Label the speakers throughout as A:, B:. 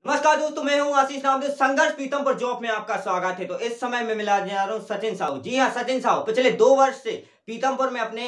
A: नमस्कार दोस्तों, मैं हूं आशीष नामदेव। संघर्ष पीतमपुर जॉब में आपका स्वागत है। तो इस समय मैं मिला जा रहा हूं सचिन साहू। जी हाँ, सचिन साहू पिछले 2 वर्ष से पीतमपुर में अपने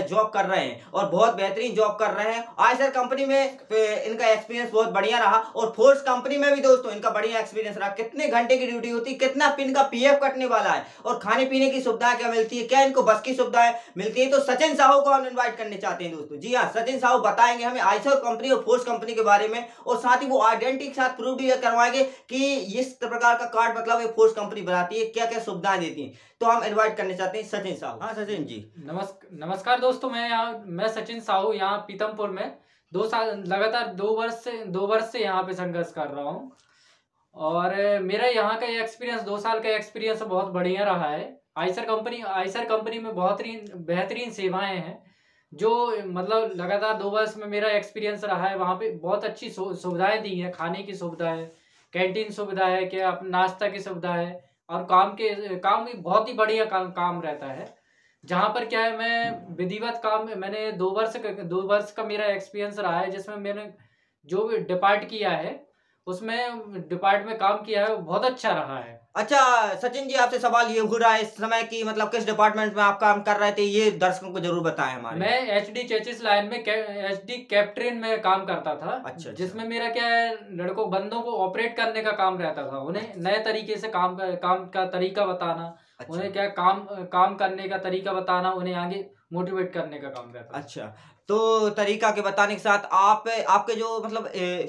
A: जॉब कर रहे हैं और बहुत बेहतरीन जॉब कर रहे हैं। आयसर कंपनी में इनका एक्सपीरियंस बहुत बढ़िया रहा और फोर्स कंपनी में भी दोस्तों इनका बढ़िया एक्सपीरियंस रहा। कितने घंटे की ड्यूटी होती है, कितना इनका पीएफ कटने वाला है और खाने पीने की सुविधाएं क्या मिलती है, क्या इनको बस की सुविधाएं मिलती है। तो सचिन साहू को हम इन्वाइट करने चाहते हैं दोस्तों। जी हाँ, सचिन साहू बताएंगे हमें आयसर कंपनी और फोर्स कंपनी के बारे में और साथ ही वो आइडेंटिटी के साथ प्रूफ भी करवाएंगे कि इस प्रकार का कार्ड ये फोर्स कंपनी बनाती है, क्या क्या सुविधाएं देती है। तो हम इनवाइट करने चाहते हैं सचिन साहू। हाँ सचिन जी,
B: नमस्कार दोस्तों, मैं सचिन साहू यहाँ पीतमपुर में 2 साल लगातार 2 वर्ष से यहाँ पे संघर्ष कर रहा हूँ। और मेरा यहाँ का एक्सपीरियंस 2 साल का एक्सपीरियंस बहुत बढ़िया रहा है। आयसर कंपनी में बहुत बेहतरीन सेवाएं हैं। जो लगातार 2 वर्ष में मेरा एक्सपीरियंस रहा है। वहाँ पे बहुत अच्छी सुविधाएं दी हैं, खाने की सुविधा है, कैंटीन सुविधा है, क्या नाश्ता की सुविधा है और काम भी बहुत ही बढ़िया काम रहता है। जहाँ पर क्या है, मैं विधिवत काम मैंने 2 वर्ष का मेरा एक्सपीरियंस रहा है, जिसमें मैंने जो भी डिपार्ट किया है उसमें डिपार्ट में काम किया है, बहुत अच्छा रहा है।
A: अच्छा सचिन जी, आपसे सवाल ये हो रहा है इस समय कि किस डिपार्टमेंट में आप काम कर रहे थे, ये दर्शकों को जरूर बताएं हमारे।
B: मैं एचडी चेचिस लाइन में एचडी कैप्टन में काम करता था।
A: अच्छा।
B: जिसमें मेरा क्या है, बंदों को ऑपरेट करने का काम रहता था। उन्हें नए तरीके से काम का तरीका बताना। अच्छा। उन्हें क्या काम करने का तरीका बताना, उन्हें आगे मोटिवेट करने का काम रहता था।
A: अच्छा, तो तरीका के बताने के साथ आपके जो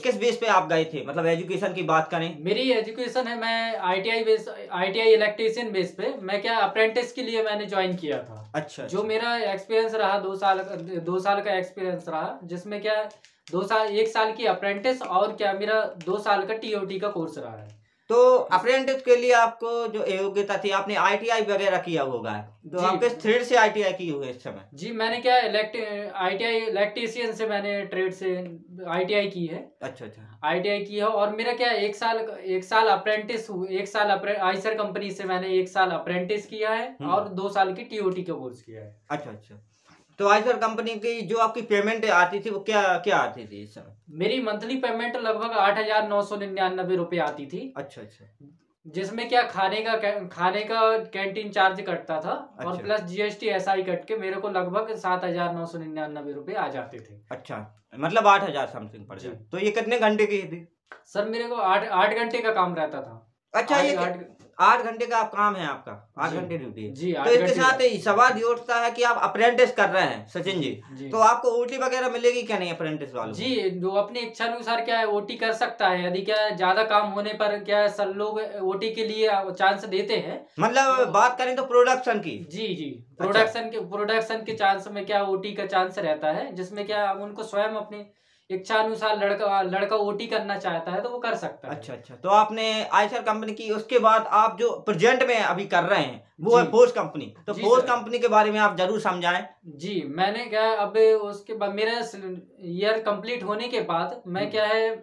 A: किस बेस पे आप गए थे, एजुकेशन की बात करें।
B: मेरी एजुकेशन है, मैं आईटीआई इलेक्ट्रीशियन बेस पे मैं क्या अप्रेंटिस के लिए मैंने ज्वाइन किया था। अच्छा। जो मेरा एक्सपीरियंस रहा 2 साल का एक्सपीरियंस रहा, जिसमें क्या 1 साल की अप्रेंटिस और क्या मेरा 2 साल का टीओटी का कोर्स रहा है।
A: तो अप्रेंटिस के लिए आपको जो योग्यता थी, आपने आईटीआई वगैरह किया होगा, तो आप किस ट्रेड से आईटीआई की हुई इस समय?
B: जी, मैंने क्या आईटीआई इलेक्ट्रीशियन से मैंने ट्रेड से आईटीआई की है।
A: अच्छा अच्छा,
B: आईटीआई की है। और मेरा क्या 1 साल अप्रेंटिस आइसर कंपनी से मैंने 1 साल अप्रेंटिस किया है और 2 साल की टीओटी का कोर्स किया है।
A: अच्छा अच्छा, तो आइसर कंपनी की जो आपकी पेमेंट आती थी वो क्या क्या आती थी इस समय?
B: मेरी मंथली पेमेंट लगभग 8,999 रुपए आती थी।
A: अच्छा अच्छा,
B: जिसमें क्या खाने का कैंटीन चार्ज कटता था। अच्छा। और प्लस जीएसटी एसआई कट के मेरे को लगभग 7,999 रुपए आ जाते थे।
A: अच्छा, 8,000 समथिंग पड़ जाए। तो ये कितने घंटे की थी?
B: सर मेरे को 8 घंटे का काम रहता था।
A: अच्छा, ये 8 घंटे का काम है आपका, 8 घंटे ड्यूटी है।
B: जी,
A: तो इसके साथ ही सवाल ये उठता है कि आप अप्रेंटिस कर रहे हैं सचिन जी, तो आपको ओटी वगैरह मिलेगी क्या नहीं अप्रेंटिस वालों?
B: जी, जो अपनी इच्छा अनुसार क्या है ओटी कर सकता है। यदि क्या ज्यादा काम होने पर क्या सब लोग ओटी के लिए चांस देते हैं।
A: बात करें तो प्रोडक्शन की।
B: जी जी, प्रोडक्शन के चांस में क्या ओटी का चांस रहता है, जिसमें क्या उनको स्वयं अपनी इच्छा अनुसार लड़का ओटी करना चाहता है तो वो कर सकता है।
A: अच्छा अच्छा, तो आपने आयसर कंपनी की, उसके बाद आप जो प्रेजेंट में अभी कर रहे हैं वो है फोर्स कंपनी। तो फोर्स कंपनी के बारे में आप जरूर समझाएं।
B: जी, मैंने क्या अब उसके बाद मेरा ईयर कंप्लीट होने के बाद मैं क्या है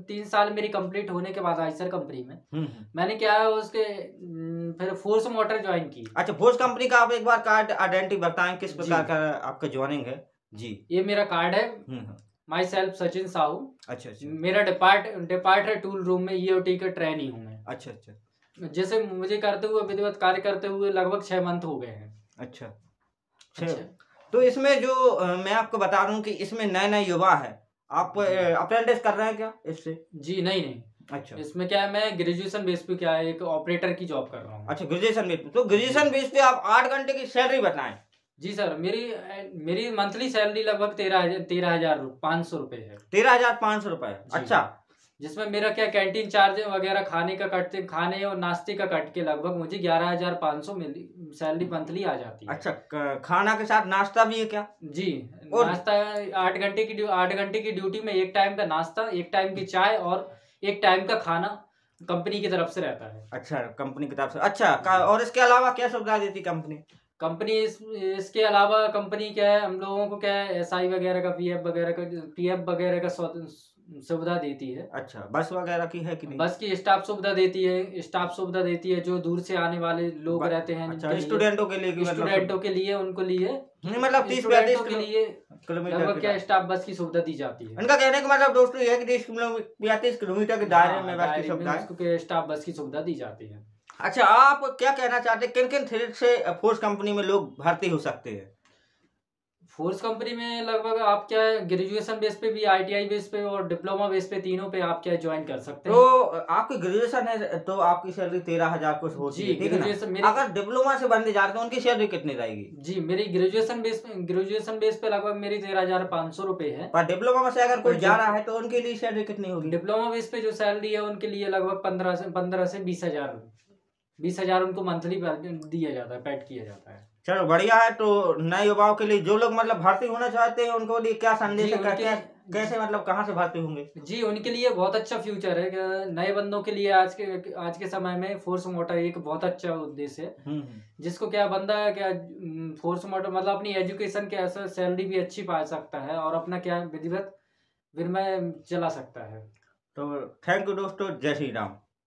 B: 3 साल मेरी कंप्लीट होने के बाद आयसर कंपनी में मैंने क्या है उसके फिर फोर्स मोटर ज्वाइन की।
A: अच्छा, फोर्स कंपनी का आप एक बार कार्ड आइडेंटिटी बताएं, किस प्रकार का आपका ज्वाइनिंग है? जी,
B: ये मेरा कार्ड है, माई सेल्फ सचिन साहू।
A: अच्छा अच्छा,
B: मेरा डिपार्ट है टूल रूम में, ईओटी का ट्रेनी हूँ मैं।
A: अच्छा अच्छा,
B: जैसे मुझे करते हुए विधिवत कार्य करते हुए लगभग 6 मंथ हो गए हैं।
A: अच्छा अच्छा, तो इसमें जो मैं आपको बता दूं कि इसमें नए युवा है, आप अप्रेंटिस कर रहे हैं क्या इससे?
B: जी नहीं। अच्छा, इसमें क्या है मैं ग्रेजुएशन बेस पे क्या है एक ऑपरेटर की जॉब कर रहा हूँ।
A: अच्छा, ग्रेजुएशन बेस पे, तो ग्रेजुएशन बेस पे आप 8 घंटे की सैलरी बताएं।
B: जी सर, मेरी मंथली सैलरी लगभग 13,500 रुपए है।
A: 13,500 रुपए? अच्छा,
B: जिसमें मेरा क्या कैंटीन चार्ज वगैरह खाने और नाश्ते का कट के लगभग मुझे 11,500 सैलरी मंथली आ जाती है।
A: अच्छा, खाना के साथ नाश्ता भी है क्या?
B: जी, नाश्ता 8 घंटे की ड्यूटी में 1 टाइम का नाश्ता, 1 टाइम की चाय और 1 टाइम का खाना कंपनी की तरफ से रहता है। अच्छा,
A: कंपनी की तरफ से। अच्छा, और इसके अलावा क्या सुविधा देती कंपनी?
B: इसके अलावा कंपनी क्या है हम लोगों को क्या है एसआई वगैरह का पीएफ वगैरह का सुविधा देती है।
A: अच्छा, बस वगैरह की है कि नहीं?
B: बस की स्टाफ सुविधा देती है जो दूर से आने वाले लोग रहते हैं।
A: अच्छा, स्टूडेंटों के लिए
B: उनको लिए
A: 30-35
B: के लिए
A: किलोमीटर
B: लगभग
A: की
B: क्या स्टाफ बस की सुविधा दी जाती है।
A: इनका कहने का मतलब दोस्तों ये है कि 30 किलोमीटर के दायरे में बस की सुविधा है।
B: उसको के स्टाफ बस की सुविधा दी जाती है।
A: अच्छा, आप क्या कहना चाहते हैं, किन किन थ्रेड से फोर्स कंपनी में लोग भर्ती हो सकते हैं?
B: फोर्स कंपनी में लगभग आप क्या ग्रेजुएशन बेस पे भी, ITI बेस पे और डिप्लोमा बेस पे, तीनों पे आप क्या ज्वाइन कर सकते हैं।
A: तो आपकी ग्रेजुएशन है तो आपकी सैलरी 13,000 कुछ होती
B: जी,
A: है, ठीक है ना?
B: ग्रेजुएशन मेरी
A: अगर डिप्लोमा से बंदे जाते हैं उनकी सैलरी कितनी रहेगी?
B: जी मेरी ग्रेजुएशन बेस पे लगभग मेरी 13,500 रुपए है।
A: पर डिप्लोमा में से अगर कोई
B: और
A: जा रहा है तो उनके लिए सैलरी कितनी होगी?
B: डिप्लोमा बेस पे जो सैलरी है उनके लिए लगभग 15 से 20,000 उनको मंथली दिया जाता है, पेड किया जाता है।
A: चलो बढ़िया है। तो नए युवाओं के लिए, जो लोग मतलब भर्ती होना चाहते हैं, उनको लिए क्या संदेश है, कैसे मतलब कहाँ से भर्ती होंगे?
B: जी उनके लिए बहुत अच्छा फ्यूचर है कि नए बंदों के लिए आज के समय में फोर्स मोटर एक बहुत अच्छा उद्देश्य है, जिसको क्या बंदा क्या फोर्स मोटर मतलब अपनी एजुकेशन के ऐसा सैलरी भी अच्छी पा सकता है और अपना क्या विधिवत विनिमय चला सकता है।
A: तो थैंक यू दोस्तों, जय श्री राम।